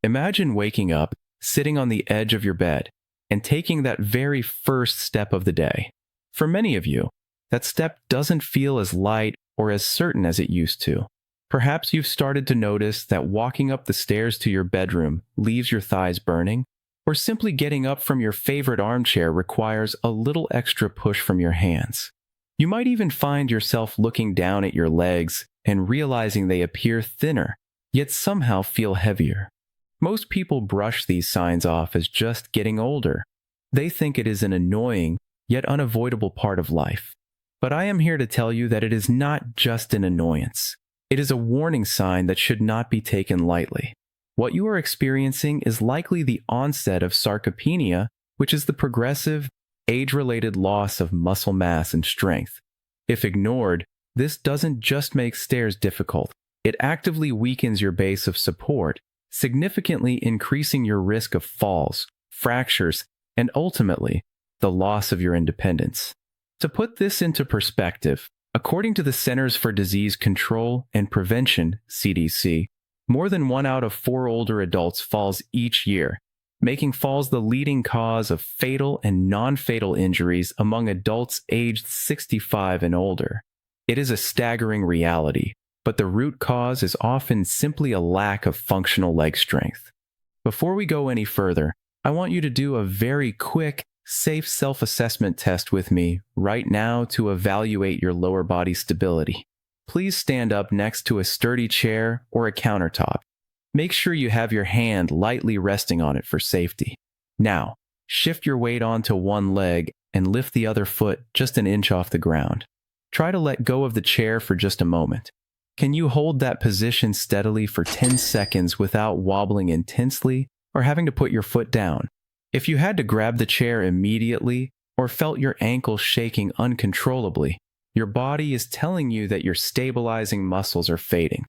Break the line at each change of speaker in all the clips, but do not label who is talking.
Imagine waking up, sitting on the edge of your bed, and taking that very first step of the day. For many of you, that step doesn't feel as light or as certain as it used to. Perhaps you've started to notice that walking up the stairs to your bedroom leaves your thighs burning, or simply getting up from your favorite armchair requires a little extra push from your hands. You might even find yourself looking down at your legs and realizing they appear thinner, yet somehow feel heavier. Most people brush these signs off as just getting older. They think it is an annoying, yet unavoidable part of life. But I am here to tell you that it is not just an annoyance. It is a warning sign that should not be taken lightly. What you are experiencing is likely the onset of sarcopenia, which is the progressive, age-related loss of muscle mass and strength. If ignored, this doesn't just make stairs difficult. It actively weakens your base of support, significantly increasing your risk of falls, fractures, and ultimately, the loss of your independence. To put this into perspective, according to the Centers for Disease Control and Prevention, CDC, more than 1 out of 4 older adults falls each year, making falls the leading cause of fatal and non-fatal injuries among adults aged 65 and older. It is a staggering reality, but the root cause is often simply a lack of functional leg strength. Before we go any further, I want you to do a very quick, safe self-assessment test with me right now to evaluate your lower body stability. Please stand up next to a sturdy chair or a countertop. Make sure you have your hand lightly resting on it for safety. Now, shift your weight onto one leg and lift the other foot just an inch off the ground. Try to let go of the chair for just a moment. Can you hold that position steadily for 10 seconds without wobbling intensely or having to put your foot down? If you had to grab the chair immediately or felt your ankle shaking uncontrollably, your body is telling you that your stabilizing muscles are fading.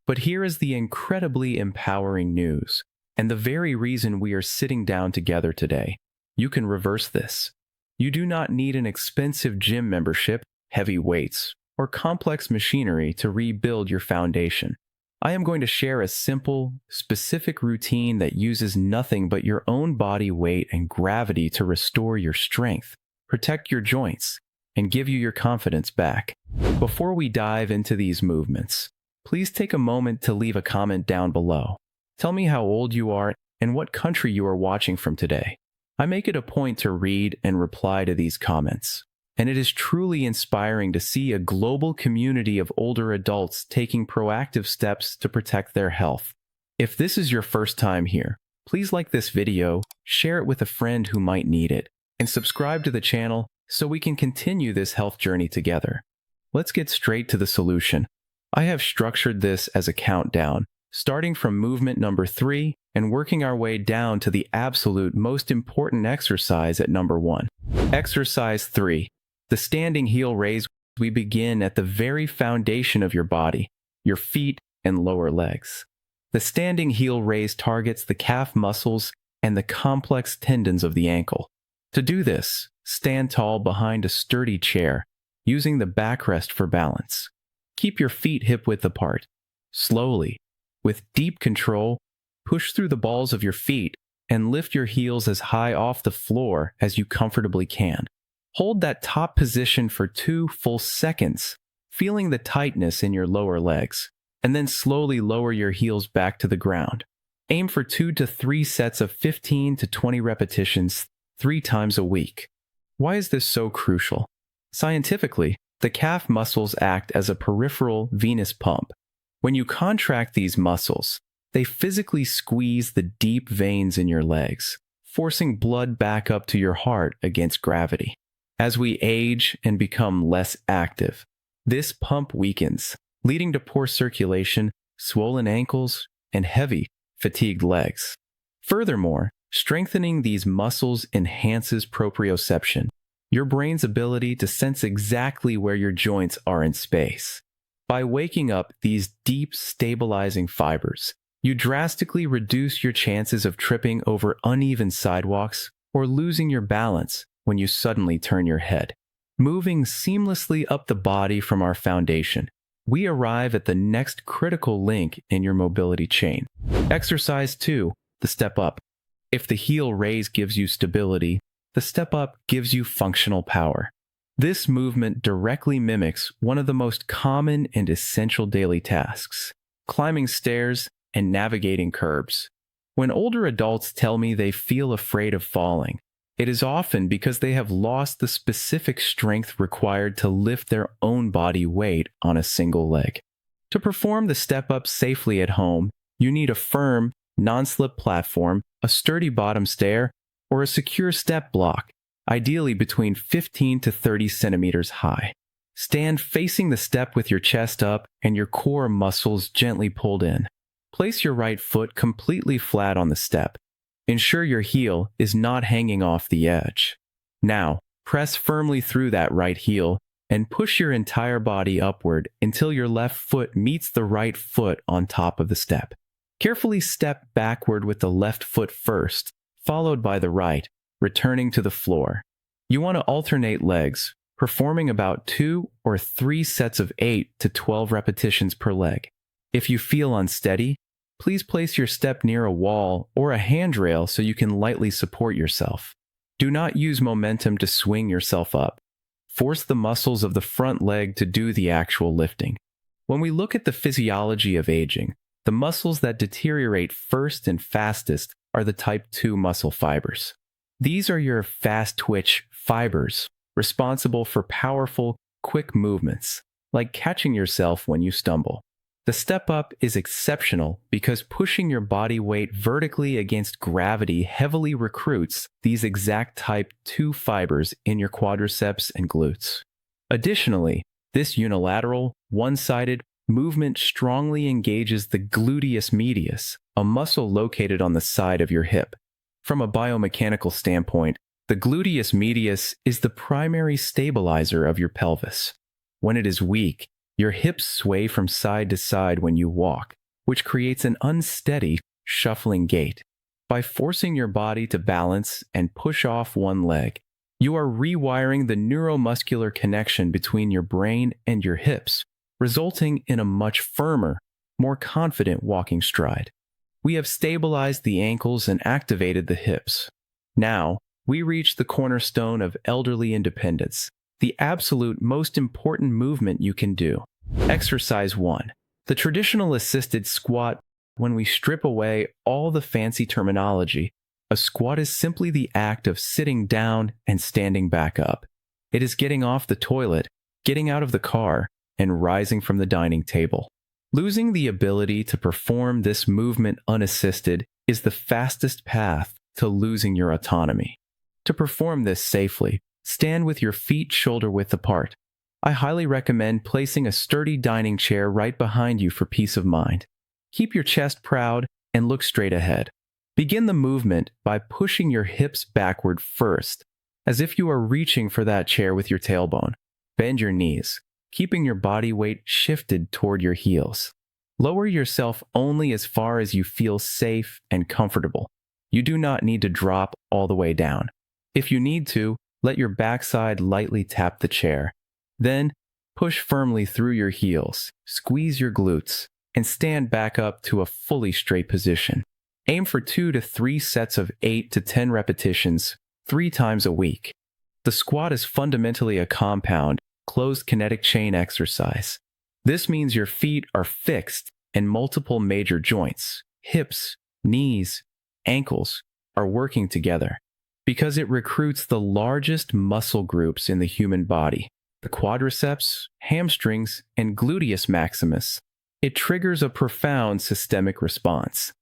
But here is the incredibly empowering news, and the very reason we are sitting down together today. You can reverse this. You do not need an expensive gym membership, heavy weights, or complex machinery to rebuild your foundation. I am going to share a simple, specific routine that uses nothing but your own body weight and gravity to restore your strength, protect your joints, and give you your confidence back. Before we dive into these movements, please take a moment to leave a comment down below. Tell me how old you are and what country you are watching from today. I make it a point to read and reply to these comments, and it is truly inspiring to see a global community of older adults taking proactive steps to protect their health. If this is your first time here, please like this video, share it with a friend who might need it, and subscribe to the channel so we can continue this health journey together. Let's get straight to the solution. I have structured this as a countdown, starting from movement number 3 and working our way down to the absolute most important exercise at number 1. Exercise 3. The standing heel raise. We begin at the very foundation of your body, your feet and lower legs. The standing heel raise targets the calf muscles and the complex tendons of the ankle. To do this, stand tall behind a sturdy chair, using the backrest for balance. Keep your feet hip-width apart. Slowly, with deep control, push through the balls of your feet and lift your heels as high off the floor as you comfortably can. Hold that top position for 2 full seconds, feeling the tightness in your lower legs, and then slowly lower your heels back to the ground. Aim for 2 to 3 sets of 15 to 20 repetitions 3 times a week. Why is this so crucial? Scientifically, the calf muscles act as a peripheral venous pump. When you contract these muscles, they physically squeeze the deep veins in your legs, forcing blood back up to your heart against gravity. As we age and become less active, this pump weakens, leading to poor circulation, swollen ankles, and heavy, fatigued legs. Furthermore, strengthening these muscles enhances proprioception, your brain's ability to sense exactly where your joints are in space. By waking up these deep, stabilizing fibers, you drastically reduce your chances of tripping over uneven sidewalks or losing your balance when you suddenly turn your head. Moving seamlessly up the body from our foundation, we arrive at the next critical link in your mobility chain. Exercise 2. the step up. If the heel raise gives you stability, the step up gives you functional power. This movement directly mimics one of the most common and essential daily tasks: climbing stairs and navigating curbs. When older adults tell me they feel afraid of falling, it is often because they have lost the specific strength required to lift their own body weight on a single leg. To perform the step up safely at home, you need a firm, non-slip platform, a sturdy bottom stair, or a secure step block, ideally between 15 to 30 centimeters high. Stand facing the step with your chest up and your core muscles gently pulled in. Place your right foot completely flat on the step. Ensure your heel is not hanging off the edge. Now, press firmly through that right heel and push your entire body upward until your left foot meets the right foot on top of the step. Carefully step backward with the left foot first, followed by the right, returning to the floor. You want to alternate legs, performing about 2 or 3 sets of 8 to 12 repetitions per leg. If you feel unsteady, please place your step near a wall or a handrail so you can lightly support yourself. Do not use momentum to swing yourself up. Force the muscles of the front leg to do the actual lifting. When we look at the physiology of aging, the muscles that deteriorate first and fastest are the type 2 muscle fibers. These are your fast-twitch fibers, responsible for powerful, quick movements, like catching yourself when you stumble. The step up is exceptional because pushing your body weight vertically against gravity heavily recruits these exact type 2 fibers in your quadriceps and glutes. Additionally, this unilateral, one-sided movement strongly engages the gluteus medius, a muscle located on the side of your hip. From a biomechanical standpoint, the gluteus medius is the primary stabilizer of your pelvis. When it is weak, your hips sway from side to side when you walk, which creates an unsteady, shuffling gait. By forcing your body to balance and push off one leg, you are rewiring the neuromuscular connection between your brain and your hips, resulting in a much firmer, more confident walking stride. We have stabilized the ankles and activated the hips. Now, we reach the cornerstone of elderly independence, the absolute most important movement you can do. Exercise 1. The traditional assisted squat. When we strip away all the fancy terminology, a squat is simply the act of sitting down and standing back up. It is getting off the toilet, getting out of the car, and rising from the dining table. Losing the ability to perform this movement unassisted is the fastest path to losing your autonomy. To perform this safely, stand with your feet shoulder-width apart. I highly recommend placing a sturdy dining chair right behind you for peace of mind. Keep your chest proud and look straight ahead. Begin the movement by pushing your hips backward first, as if you are reaching for that chair with your tailbone. Bend your knees, keeping your body weight shifted toward your heels. Lower yourself only as far as you feel safe and comfortable. You do not need to drop all the way down. If you need to, let your backside lightly tap the chair. Then, push firmly through your heels, squeeze your glutes, and stand back up to a fully straight position. Aim for 2 to 3 sets of 8 to 10 repetitions 3 times a week. The squat is fundamentally a compound, closed kinetic chain exercise. This means your feet are fixed and multiple major joints, hips, knees, ankles, are working together. Because it recruits the largest muscle groups in the human body, the quadriceps, hamstrings, and gluteus maximus, it triggers a profound systemic response.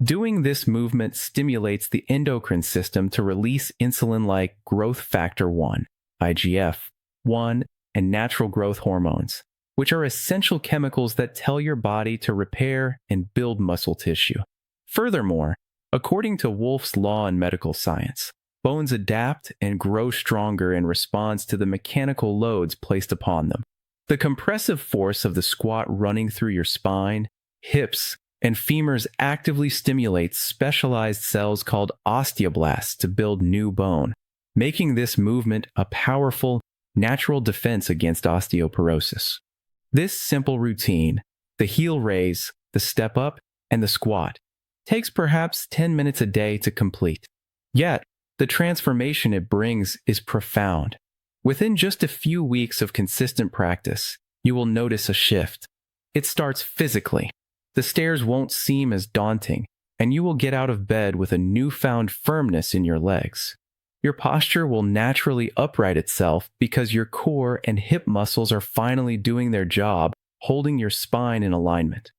Doing this movement stimulates the endocrine system to release insulin-like growth factor 1, IGF-1, and natural growth hormones, which are essential chemicals that tell your body to repair and build muscle tissue. Furthermore, according to Wolff's law in medical science, bones adapt and grow stronger in response to the mechanical loads placed upon them. The compressive force of the squat running through your spine, hips, and femurs actively stimulates specialized cells called osteoblasts to build new bone, making this movement a powerful, natural defense against osteoporosis. This simple routine, the heel raise, the step up, and the squat, takes perhaps 10 minutes a day to complete. Yet, the transformation it brings is profound. Within just a few weeks of consistent practice, you will notice a shift. It starts physically. The stairs won't seem as daunting, and you will get out of bed with a newfound firmness in your legs. Your posture will naturally upright itself because your core and hip muscles are finally doing their job, holding your spine in alignment.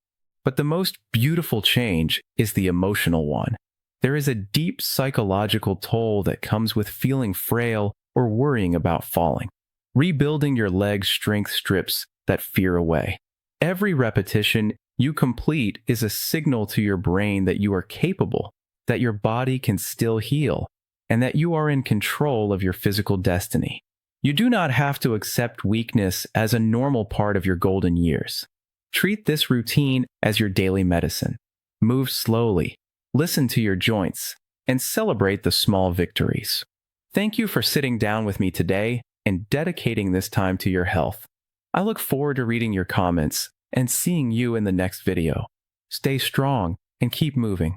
But the most beautiful change is the emotional one. There is a deep psychological toll that comes with feeling frail or worrying about falling. Rebuilding your leg strength strips that fear away. Every repetition you complete is a signal to your brain that you are capable, that your body can still heal, and that you are in control of your physical destiny. You do not have to accept weakness as a normal part of your golden years. Treat this routine as your daily medicine. Move slowly, listen to your joints, and celebrate the small victories. Thank you for sitting down with me today and dedicating this time to your health. I look forward to reading your comments and seeing you in the next video. Stay strong and keep moving.